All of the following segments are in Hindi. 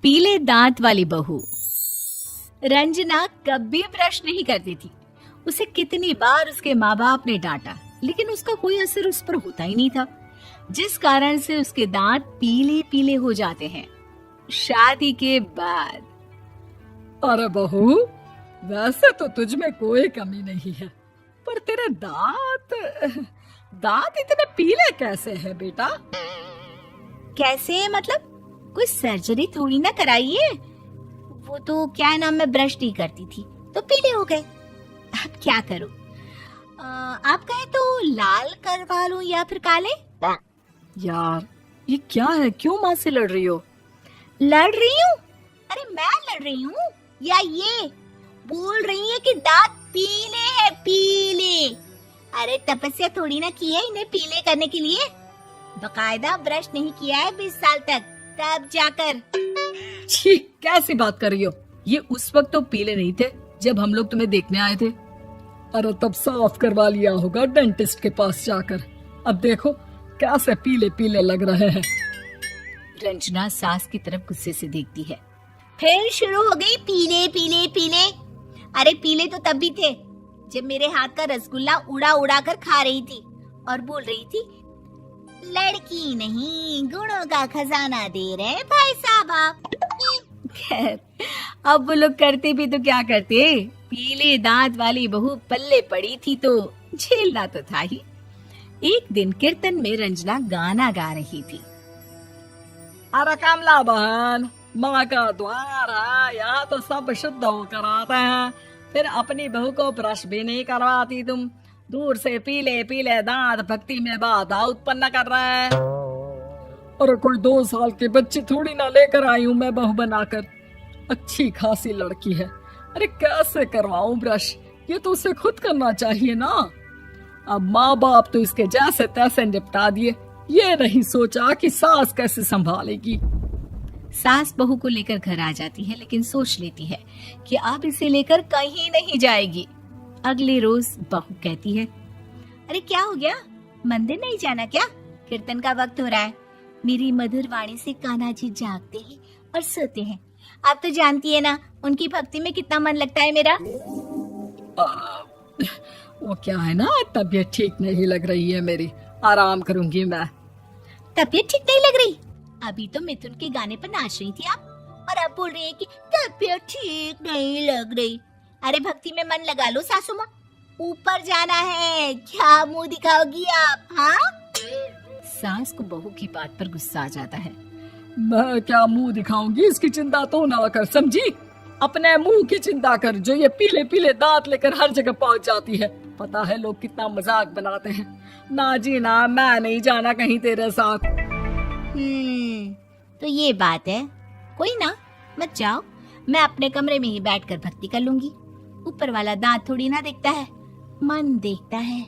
पीले दांत वाली बहू। रंजना कभी ब्रश नहीं करती थी। उसे कितनी बार उसके माँ बाप ने डांटा, लेकिन उसका कोई असर उस पर होता ही नहीं था, जिस कारण से उसके दांत पीले पीले हो जाते हैं। शादी के बाद अरे बहू, वैसे तो तुझ में कोई कमी नहीं है, पर तेरे दांत इतने पीले कैसे हैं बेटा? कैसे मतलब? कोई सर्जरी थोड़ी ना कराइए। वो तो क्या नाम, मैं ब्रश नहीं करती थी तो पीले हो गए। अब क्या करूं? आप कहें तो लाल करवा लूं या फिर काले? यार ये क्या है, क्यों माँ से लड़ रही हो? लड़ रही हूँ? अरे मैं लड़ रही हूँ या ये बोल रही है कि दांत पीले हैं, पीले। अरे तपस्या थोड़ी ना की है इन्हें पीले करने के लिए। बकायदा ब्रश नहीं किया है 20 साल तक, तब जाकर। छी, कैसी बात कर रही हो? ये उस वक्त तो पीले नहीं थे जब हम लोग तुम्हें देखने आए थे। अरे तब साफ करवा लिया होगा डेंटिस्ट के पास जाकर। अब देखो कैसे पीले पीले लग रहे हैं। रंजना सास की तरफ गुस्से से देखती है। फिर शुरू हो गई पीले पीले पीले। अरे पीले तो तब भी थे जब मेरे हाथ का रसगुल्ला उड़ा उड़ा कर खा रही थी और बोल रही थी, लड़की नहीं गुणों का खजाना दे रहे भाई साहब आप। खैर, अब वो लोग करते भी तो क्या करते, पीले दांत वाली बहू पल्ले पड़ी थी तो झेलना तो था ही। एक दिन कीर्तन में रंजना गाना गा रही थी। अरे कमला बहन, माँ का द्वार है, यहाँ तो सब शुद्ध होकर आते हैं, फिर अपनी बहू को ब्रश भी नहीं करवाती तुम। दूर से पीले पीले दांत भक्ति में बाधा उत्पन्न कर रहे हैं। अरे कोई 2 साल के बच्चे थोड़ी ना लेकर आई हूँ मैं बहू बनाकर। अच्छी खासी लड़की है, अरे कैसे करवाऊं ब्रश? ये तो उसे खुद करना चाहिए ना। अब माँ बाप तो इसके जैसे तैसे निपटा दिए, ये नहीं सोचा कि सास कैसे संभालेगी। सास बहू को लेकर घर आ जाती है, लेकिन सोच लेती है कि अब इसे लेकर कहीं नहीं जाएगी। अगले रोज बहू कहती है, अरे क्या हो गया, मंदिर नहीं जाना क्या? कीर्तन का वक्त हो रहा है। मेरी मधुर वाणी से कान्हा जी जागते हैं और सोते हैं। आप तो जानती है ना उनकी भक्ति में कितना मन लगता है मेरा। वो क्या है ना, तबीयत ठीक नहीं लग रही है मेरी, आराम करूंगी मैं। तबीयत ठीक नहीं लग रही? अभी तो मिथुन के गाने पर नाच रही थी आप, और अब बोल रही है कि तबीयत ठीक नहीं लग रही। अरे भक्ति में मन लगा लो सासू माँ, ऊपर जाना है, क्या मुंह दिखाओगी आप? हाँ? सास को बहू की बात पर गुस्सा आ जाता है। मैं क्या मुंह दिखाऊंगी, इसकी चिंता तो ना कर, समझी? अपने मुंह की चिंता कर, जो ये पीले पीले दांत लेकर हर जगह पहुंच जाती है। पता है लोग कितना मजाक बनाते हैं। ना जी ना, मैं नहीं जाना कहीं तेरे साथ। तो ये बात है। कोई ना, मत जाओ, मैं अपने कमरे में ही बैठकर भक्ति कर लूंगी। ऊपर वाला दांत थोड़ी ना देखता है, मन देखता है,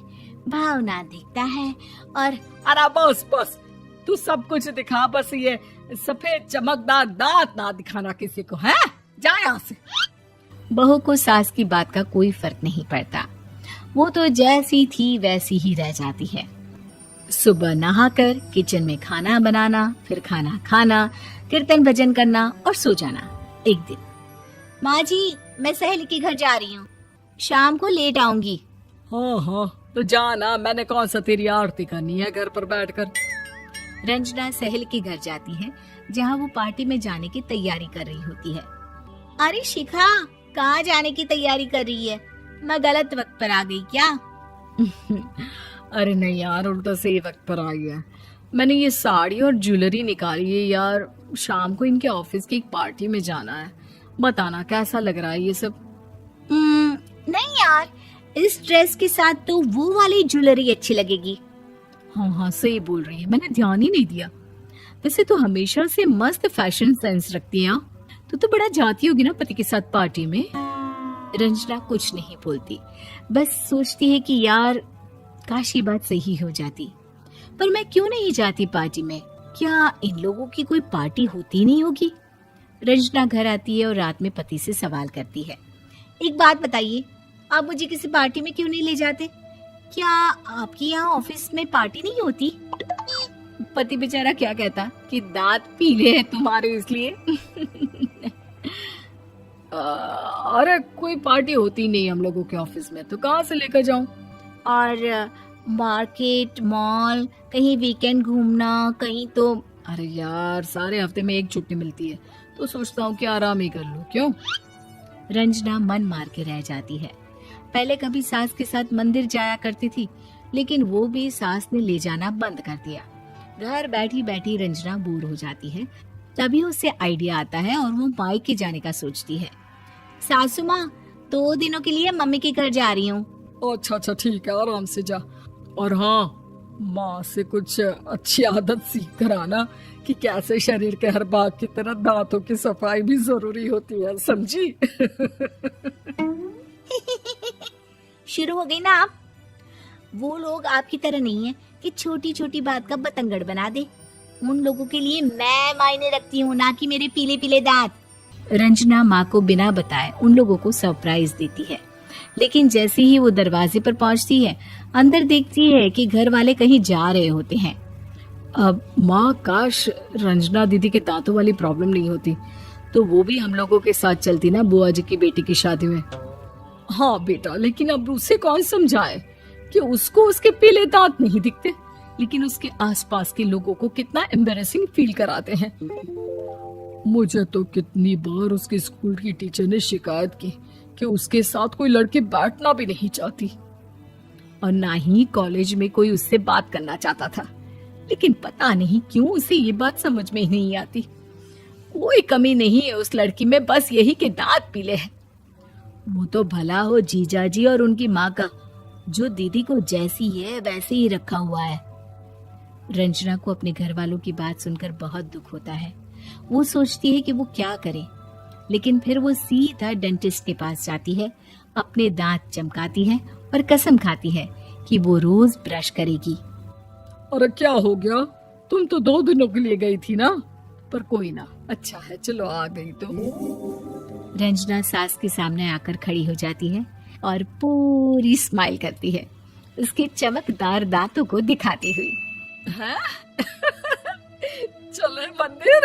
भावना देखता है। और अरे बस बस, तू सब कुछ दिखा, बस ये सफेद चमकदार दांत ना दिखाना किसी को, है? जा यहाँ से। बहू को सास की बात का कोई फर्क नहीं पड़ता, वो तो जैसी थी वैसी ही रह जाती है। सुबह नहाकर किचन में खाना बनाना, फिर खाना खाना, कीर्तन भजन करना और सो जाना। एक दिन, माँ जी मैं सहेली के घर जा रही हूँ, शाम को लेट आऊंगी। हाँ हाँ तो जाना, मैंने कौन सा तेरी आरती करनी है घर पर बैठकर। रंजना सहेली के घर जाती है, जहाँ वो पार्टी में जाने की तैयारी कर रही होती है। अरे शिखा, कहाँ जाने की तैयारी कर रही है? मैं गलत वक्त पर आ गई क्या? अरे नहीं यार, उल्टा सही वक्त पर आई है। मैंने ये साड़ी और ज्वेलरी निकाली है यार, शाम को इनके ऑफिस की एक पार्टी में जाना है। बताना कैसा लग रहा है ये सब? नहीं यार, इस ड्रेस के साथ तो वो वाली ज्वेलरी अच्छी लगेगी। हाँ हाँ सही बोल रही है, मैंने ध्यान ही नहीं दिया। वैसे तो हमेशा से मस्त फैशन सेंस रखती है। तो बड़ा जाती होगी ना पति के साथ पार्टी में। रंजना कुछ नहीं बोलती, बस सोचती है कि यार काश ये बात सही हो जाती। पर मैं क्यों नहीं जाती पार्टी में? क्या इन लोगों की कोई पार्टी होती नहीं होगी? रंजना घर आती है और रात में पति से सवाल करती है, एक बात बताइए, आप मुझे किसी पार्टी में क्यों नहीं ले जाते? क्या आपकी यहाँ ऑफिस में पार्टी नहीं होती? पति बेचारा क्या कहता कि दांत पीले हैं तुम्हारे इसलिए। अरे कोई पार्टी होती नहीं हम लोगों के ऑफिस में, तो कहाँ से लेकर जाऊं? और मार्केट, मॉल, कहीं वीकेंड घूमना, कहीं तो। अरे यार, सारे हफ्ते में एक छुट्टी मिलती है, तो सोचता हूँ कि आराम ही कर लूं। क्यों? रंजना मन मार के रह जाती है। पहले कभी सास के साथ मंदिर जाया करती थी, लेकिन वो भी सास ने ले जाना बंद कर दिया। घर बैठी बैठी रंजना बोर हो जाती है। तभी उसे आइडिया आता है और वो मायके जाने का सोचती है। सासू माँ, 2 दिनों के लिए मम्मी के घर जा रही हूँ। अच्छा अच्छा, ठीक है, आराम से जा। और हाँ, माँ से कुछ अच्छी आदत सीख कर आना कि कैसे शरीर के हर भाग की तरह दांतों की सफाई भी जरूरी होती है, समझी? शुरू हो गई ना आप। वो लोग आपकी तरह नहीं है कि छोटी छोटी बात का बतंगड़ बना दे। उन लोगों के लिए मैं मायने रखती हूँ, ना कि मेरे पीले पीले दांत। रंजना माँ को बिना बताए उन लोगों को सरप्राइज देती है, लेकिन जैसे ही वो दरवाजे पर पहुंचती है, अंदर देखती है कि घर वाले कहीं जा रहे होते हैं। अब माँ, काश रंजना दीदी के दांतों वाली प्रॉब्लम नहीं होती, तो वो भी हम लोगों के साथ चलती ना बुआ जी की बेटी की शादी में। हाँ बेटा, लेकिन अब उसे कौन समझाए कि उसको उसके पीले दांत नहीं दिखते, लेकिन उसके आसपास के लोगों को कितना एम्बैरेसिंग फील कराते हैं। मुझे तो कितनी बार उसके स्कूल की टीचर ने शिकायत की कि उसके साथ कोई लड़की बैठना भी नहीं चाहती, और ना ही कॉलेज में कोई उससे बात करना चाहता था। लेकिन पता नहीं क्यों उसे ये बात समझ में ही नहीं आती। कोई कमी नहीं है उस लड़की में, बस यही कि दांत पीले हैं। वो तो भला हो जीजा जी और उनकी माँ का, जो दीदी को जैसी है वैसे ही रखा हुआ है। रंजना को अपने घर वालों की बात सुनकर बहुत दुख होता है। वो सोचती है कि वो क्या करे, लेकिन फिर वो सीधा डेंटिस्ट के पास जाती है, अपने दांत चमकाती है और कसम खाती है कि वो रोज ब्रश करेगी। अरे क्या हो गया? तुम तो 2 दिनों के लिए गई थी ना, पर कोई ना, अच्छा है, चलो आ गई तो। रंजना सास के सामने आकर खड़ी हो जाती है और पूरी स्माइल करती है, उसके चमकदार दांतों को दिखाती हुई। हैं? चले मंदिर?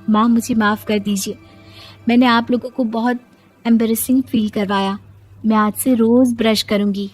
माँ, मुझे माफ कर दीजिए, मैंने आप लोगों को बहुत एम्बैरेसिंग फील करवाया। मैं आज से रोज ब्रश करूंगी।